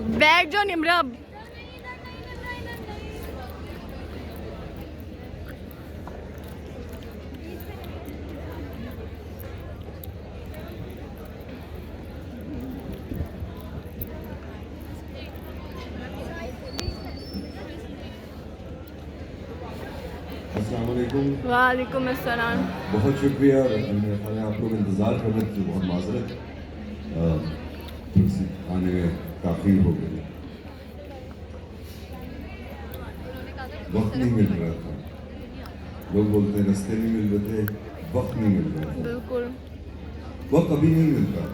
بیٹھ جاؤ نمرا. السلام علیکم. وعلیکم السلام. بہت شکریہ. آپ لوگ انتظار کر رہے تھے, بہت معذرت, آنے میں تاخیر ہو گئی. وقت نہیں مل رہا تھا. لوگ بولتے ہیں رستے نہیں مل رہے تھے, وقت نہیں مل رہا تھا. بالکل. وقت ابھی نہیں ملتا,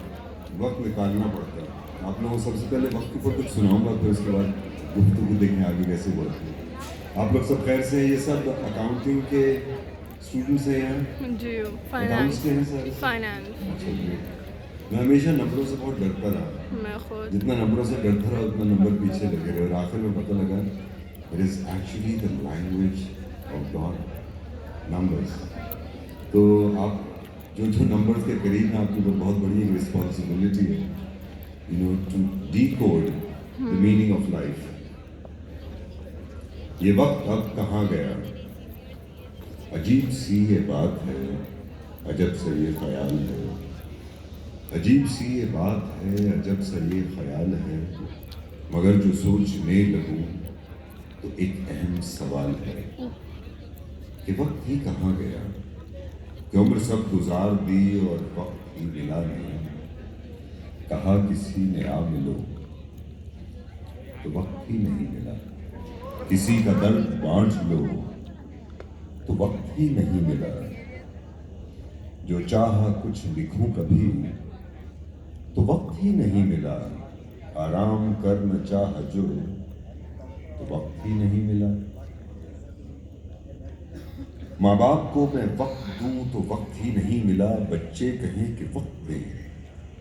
وقت نکالنا پڑتا ہے. آپ لوگوں سب سے پہلے وقت کے اوپر کچھ سناؤں گا, پھر اس کے بعد گفتگو دیکھیں آگے کیسے بڑھتی ہے. آپ لوگ سب خیر سے ہیں؟ یہ سب اکاؤنٹنگ کے اسٹوڈنٹس ہیں یہاں؟ جی. اکاؤنٹس کے ہیں سارے؟ فائنانس. میں ہمیشہ نمبروں سے بہت ڈرتا رہا. میں خود جتنا نمبروں سے ڈرتا رہا اتنا نمبر پیچھے لگے رہے, اور آخر میں پتہ لگا it is actually the language of God, numbers. تو آپ جو نمبرز کے قریب ہیں, آپ کے اوپر بہت بڑی ایک رسپانسبلٹی ہے, you know, to decode the meaning of life. یہ وقت اب کہاں گیا, عجیب سی یہ بات ہے, عجب سا یہ خیال ہے. عجیب سی یہ بات ہے, عجب سا یہ خیال ہے, مگر جو سوچنے لگوں تو ایک اہم سوال ہے کہ وقت ہی کہاں گیا, کہ عمر سب گزار دی اور وقت ہی ملا نہیں. کہا کسی نے آ ملو تو وقت ہی نہیں ملا, کسی کا درد بانٹ لو تو وقت ہی نہیں ملا. جو چاہا کچھ لکھوں کبھی تو وقت ہی نہیں ملا, آرام کرنا چاہا جو تو وقت ہی نہیں ملا. ماں باپ کو میں وقت دوں تو وقت ہی نہیں ملا, بچے کہیں کہ وقت دیں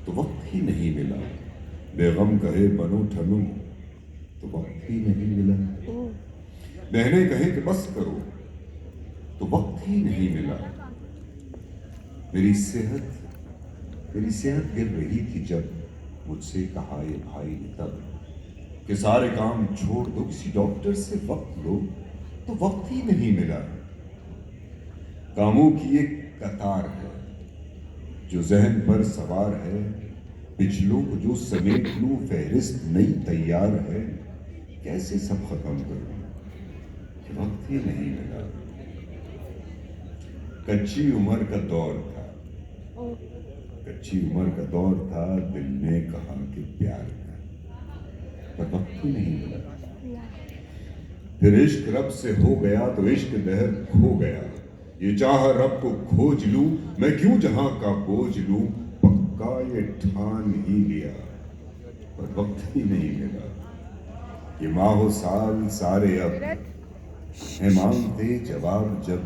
تو وقت ہی نہیں ملا. بیغم کہے بنو ٹھنو تو وقت ہی نہیں ملا. بہنیں کہیں کہ بس کرو تو وقت ہی نہیں ملا. میری صحت گر رہی تھی جب مجھ سے کہا یہ بھائی نے تب کہ سارے کام چھوڑ دو, کسی ڈاکٹر سے وقت لو تو وقت ہی نہیں ملا. کاموں کی ایک قطار ہے جو ذہن پر سوار ہے, پچھلوں کو جو سمیٹ لوں فہرست نئی تیار ہے. کیسے سب ختم کروں کہ وقت ہی نہیں ملا. کچی عمر کا دور تھا, کچی عمر کا دور تھا, دل نے کہا کہ پیار کا, پر وقت ہی نہیں ملا. پھر عشق رب سے ہو گیا تو عشق دہر کھو گیا. یہ چاہ رب کو کھوج لوں میں کیوں جہاں کا بوجھ لوں, پکا یہ ٹھان ہی لیا پر وقت ہی نہیں ملا. یہ ماہ و سال سارے اب ہیں مانگتے جواب جب,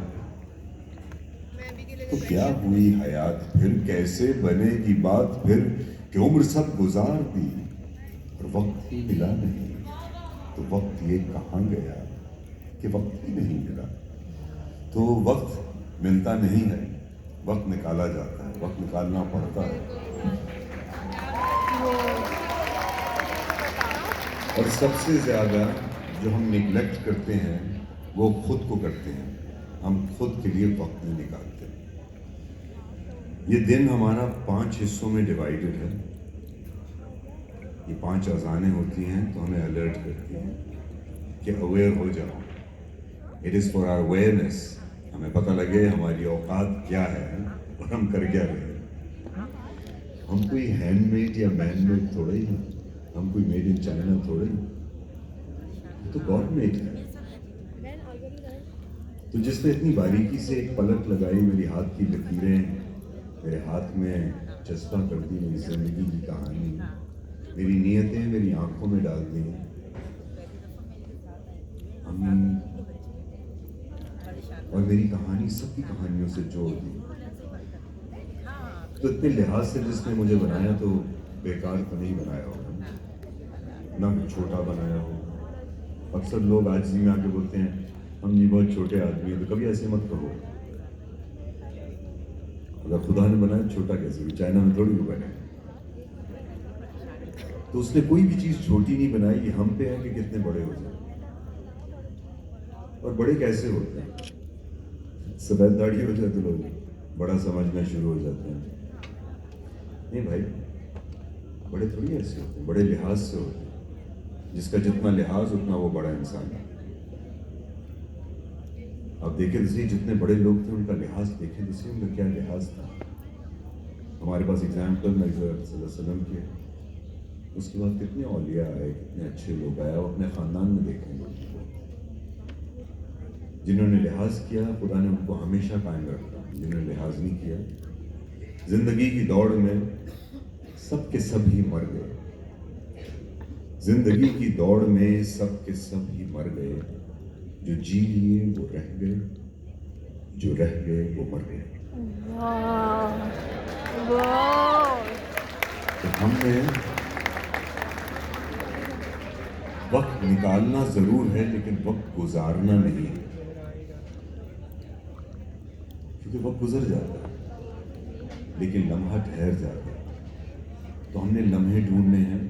تو کیا ہوئی حیات پھر, کیسے بنے گی بات پھر, کہ عمر سب گزار دی اور وقت ہی ملا نہیں. تو وقت یہ کہاں گیا کہ وقت ہی نہیں ملا. تو وقت ملتا نہیں ہے, وقت نکالا جاتا ہے, وقت نکالنا پڑتا ہے. اور سب سے زیادہ جو ہم نیگلیکٹ کرتے ہیں وہ خود کو کرتے ہیں. ہم خود کے لیے وقت نہیں نکالتے. یہ دن ہمارا 5 حصوں میں ڈیوائیڈڈ ہے. یہ 5 اذانیں ہوتی ہیں تو ہمیں الرٹ کرتی ہیں کہ اویئر ہو جاؤ. It is for our awareness, ہمیں پتہ لگے ہماری اوقات کیا ہے اور ہم کر کیا رہے ہیں. ہم کوئی ہینڈ میڈ یا مین میڈ تھوڑے ہی ہیں, ہم کوئی میڈ ان چائنا تھوڑے ہی, تو گاڈ میڈ ہے. تو جس نے اتنی باریکی سے ایک پلک لگائی, میری ہاتھ کی لکیریں میرے ہاتھ میں چسپاں کر دی, میری زندگی کی کہانی, میری نیتیں میری آنکھوں میں ڈال دی, اور میری کہانی سب کی کہانیوں سے جوڑ دی. تو اتنے لحاظ سے جس نے مجھے بنایا تو بیکار تو نہیں بنایا ہوگا, نہ چھوٹا بنایا ہوگا. اکثر لوگ عاجزی میں آ کے بولتے ہیں ہم جی بہت چھوٹے آدمی ہیں, تو کبھی ایسے مت کہو. اگر خدا نے بنایا چھوٹا کیسے بھی, چائنا میں تھوڑی وہ بنے. تو اس نے کوئی بھی چیز چھوٹی نہیں بنائی. یہ ہم پہ ہے کہ کتنے بڑے ہو جائیں. اور بڑے کیسے ہوتے ہیں؟ سفید داڑھی ہو جائے تو لوگ بڑا سمجھنا شروع ہو جاتے ہیں. نہیں بھائی، بڑے تھوڑی ایسے ہوتے ہیں، بڑے لحاظ سے ہوتے ہیں. جس کا جتنا لحاظ اتنا وہ بڑا انسان ہے. آپ دیکھیں تو صحیح، جتنے بڑے لوگ تھے ان کا لحاظ دیکھیں تو صحیح، ان کا کیا لحاظ تھا. ہمارے پاس اگزامپل نبی صلی اللہ علیہ وسلم کے، اس کے بعد کتنے اولیاء آئے، کتنے اچھے لوگ آئے. اور اپنے خاندان میں دیکھیں لوگ جنہوں نے لحاظ کیا، خدا نے ان کو ہمیشہ قائم رکھا. جنہوں نے لحاظ نہیں کیا، زندگی کی دوڑ میں سب کے سب ہی مر گئے. زندگی کی دوڑ میں سب کے سب ہی مر گئے. جو جی لیے وہ رہ گئے، جو رہ گئے وہ مر گئے. واہ واہ. تو ہم نے وقت نکالنا ضرور ہے لیکن وقت گزارنا نہیں ہے، کیونکہ وقت گزر جاتا ہے لیکن لمحہ ٹھہر جاتا ہے. تو ہم نے لمحے ڈھونڈنے ہیں،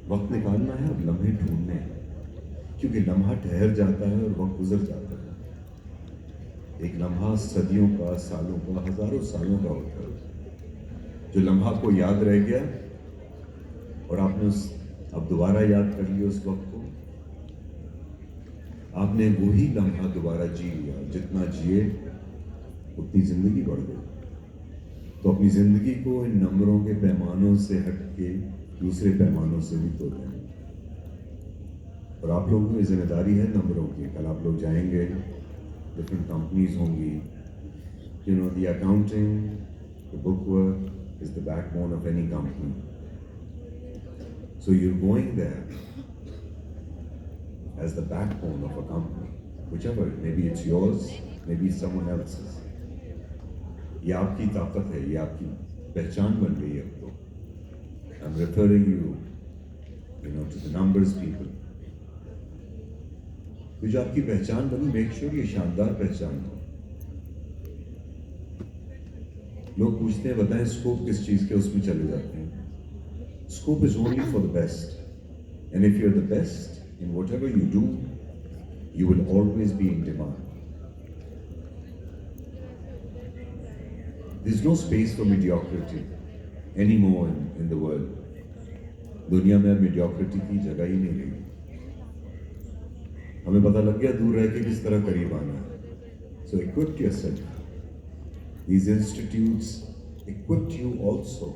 وقت نکالنا ہے اور لمحے ڈھونڈنے ہیں. کیونکہ لمحہ ٹھہر جاتا ہے اور وقت گزر جاتا ہے. ایک لمحہ صدیوں کا، سالوں کا، ہزاروں سالوں کا ہوتا ہے. جو لمحہ کو یاد رہ گیا اور آپ نے اب دوبارہ یاد کر لیا اس وقت کو، آپ نے وہی لمحہ دوبارہ جی لیا. جتنا جیے اتنی زندگی بڑھ گئی. تو اپنی زندگی کو ان نمبروں کے پیمانوں سے ہٹ کے دوسرے پیمانوں سے بھی تو لیں. اور آپ لوگوں کی ذمہ داری ہے نمبروں کی. کل آپ لوگ جائیں گے، ڈفرینٹ کمپنیز ہوں گی. The accounting, the book work is the backbone of any company. So you're going there as the backbone of a company, whichever, maybe it's yours, maybe it's someone else's. یہ آپ کی طاقت ہے، یہ آپ کی پہچان بن گئی ہے. اب تو I'm referring you to the numbers people. تو جو آپ کی پہچان بنی، میک شور یہ شاندار پہچان ہو. لوگ پوچھتے ہیں بتائیں اسکوپ کس چیز کے، اس میں چلے جاتے ہیں. Scope is only for the best. And if you are the best in whatever you do, you will always be in demand. There is no space for mediocrity any more in the world. دنیا میں اب mediocrity کی جگہ ہی نہیں رہی. ہمیں پتہ لگ گیا دور رہ کے کس طرح قریب آنا ہے. سو equip yourself. These institutes equipped you also.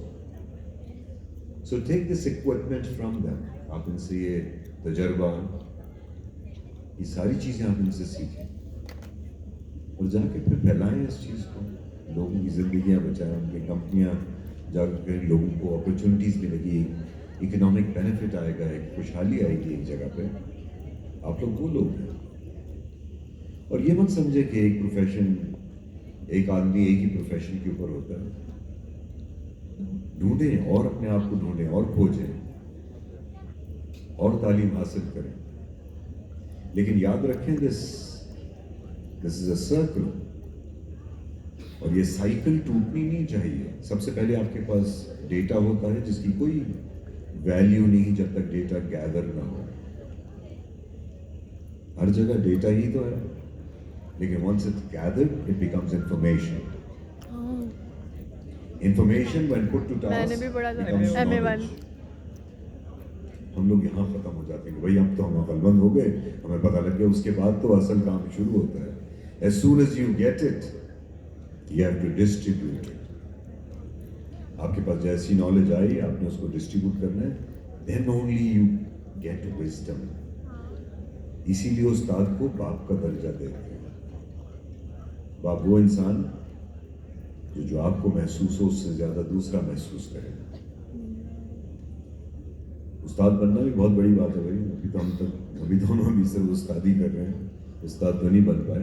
So take this equipment from them. آپ ان سے یہ تجربہ، یہ ساری چیزیں آپ ان سے سیکھیں اور جا کے پھر پھیلائیں اس چیز کو. لوگوں کی زندگیاں بچائیں، ان کی کمپنیاں جا کر لوگوں کو اپرچونیٹیز ملے گی، اکنامک بینیفٹ آئے گا، ایک خوشحالی آئے گی ایک جگہ پہ. آپ لوگ وہ لوگ ہیں. اور یہ مت سمجھے کہ ایک پروفیشن، ایک آدمی ایک ہی پروفیشن کے اوپر ہوتا ہے. ڈھونڈیں اور اپنے آپ کو ڈھونڈیں اور کھوجیں اور تعلیم حاصل کریں. لیکن یاد رکھیں دس از اے سرکل. اور یہ سائیکل ٹوٹنی نہیں چاہیے. سب سے پہلے آپ کے پاس ڈیٹا ہوتا ہے جس کی کوئی ویلیو نہیں جب تک ڈیٹا گیدر نہ ہو. ہر جگہ ڈیٹا ہی تو ہے، لیکن once it's gathered, it becomes information. Information when put to task میں نے بھی پڑھا تھا becomes MA1. knowledge. ہم لوگ یہاں ختم ہو جاتے ہیں کہ بھائی اب تو ہم عقل مند ہو گئے، ہمیں پتہ لگ گیا. اس کے بعد تو اصل کام شروع ہوتا ہے. As soon as you get it, you have to distribute it. آپ کے پاس جیسی نالج آئی آپ نے اس کو ڈسٹریبیوٹ کرنا ہے. Then only you get wisdom. اسی لیے استاد کو باپ کا درجہ دیتے ہیں. باپ وہ انسان جو آپ کو محسوس ہو اس سے زیادہ دوسرا محسوس کرے. استاد بننا بھی بہت بڑی بات ہے بھائی. ابھی تو ہم صرف استادی کر رہے ہیں، استاد تو نہیں بن پائے.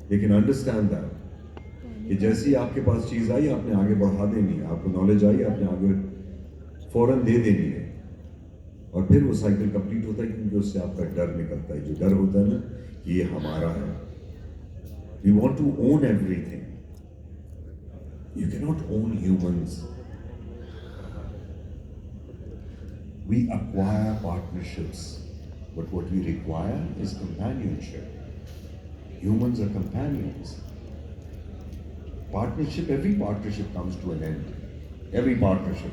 لیکن انڈرسٹینڈ دیٹ کہ جیسی آپ کے پاس چیز آئی آپ نے آگے بڑھا دینی ہے. آپ کو نالج آئی آپ نے آگے فوراً دے دینی ہے. اور پھر وہ سائیکل کمپلیٹ ہوتا ہے کیونکہ اس سے آپ کا ڈر نکلتا ہے. جو ڈر ہوتا ہے نا کہ یہ ہمارا ہے. We want to own everything. You cannot own humans. We acquire partnerships, but what we require is companionship. Humans are companions. Partnership, every partnership comes to an end. Every partnership.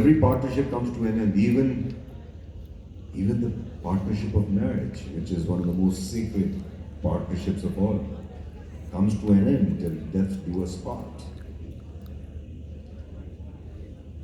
Every partnership comes to an end. Even the partnership of marriage, which is one of the most sacred partnerships of all, comes to an end till death do us part.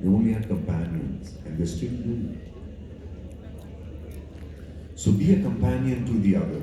They only had companions and they still do. So be a companion to the other.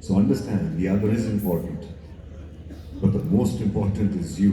So understand, the other is important, but the most important is you.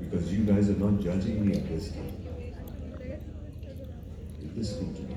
because you guys are not judging me at this time. Listen to me.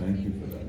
thank you for that.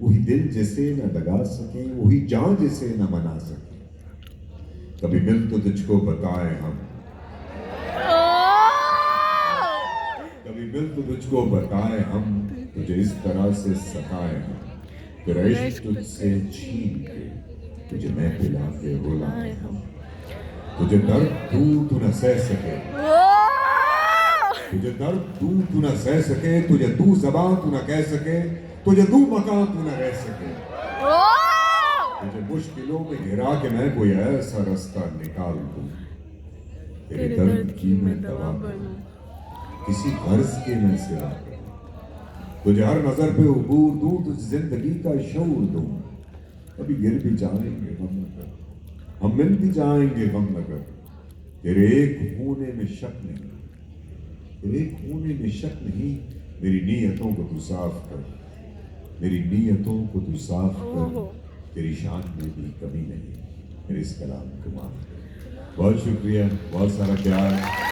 وہی دل جسے نہ دگا سکیں، وہی جان جسے نہ منا سکیں۔ کبھی مل تو تجھ کو بتائیں ہم، کبھی مل تو تجھ کو بتائیں ہم، تجھے اس طرح سے ستائیں ہم، پھر عشق تجھ سے چھین کے تجھے میں پلا کے رلائیں ہم۔ تجھے درد دوں تو نہ سہ سکے، تجھے درد دوں تو نہ سہ سکے، تجھے دوں زبان تو نہ کہہ سکے، تجھے دوں مکان تو نہ رہ سکے، تجھے مشکلوں میں گھرا کے میں کوئی ایسا رستہ نکال دوں، تیرے درد کی میں دوا بنوں، کسی غرض کے میں سوا کروں، تجھے ہر نظر پہ عبور دوں، تجھے زندگی کا شعور دوں۔ کبھی گر بھی جائیں گے غم نہ کر، ہم مل بھی جائیں گے غم نہ کر، تیرے ایک ہونے میں شک نہیں، تیرے ایک ہونے میں شک نہیں، میری نیتوں کو تو صاف کر، میری نیتوں کو تو صاف کر، تیری شان میں بھی کمی نہیں، میرے اس کلام کو معاف کر۔ بہت شکریہ، بہت سارا پیار۔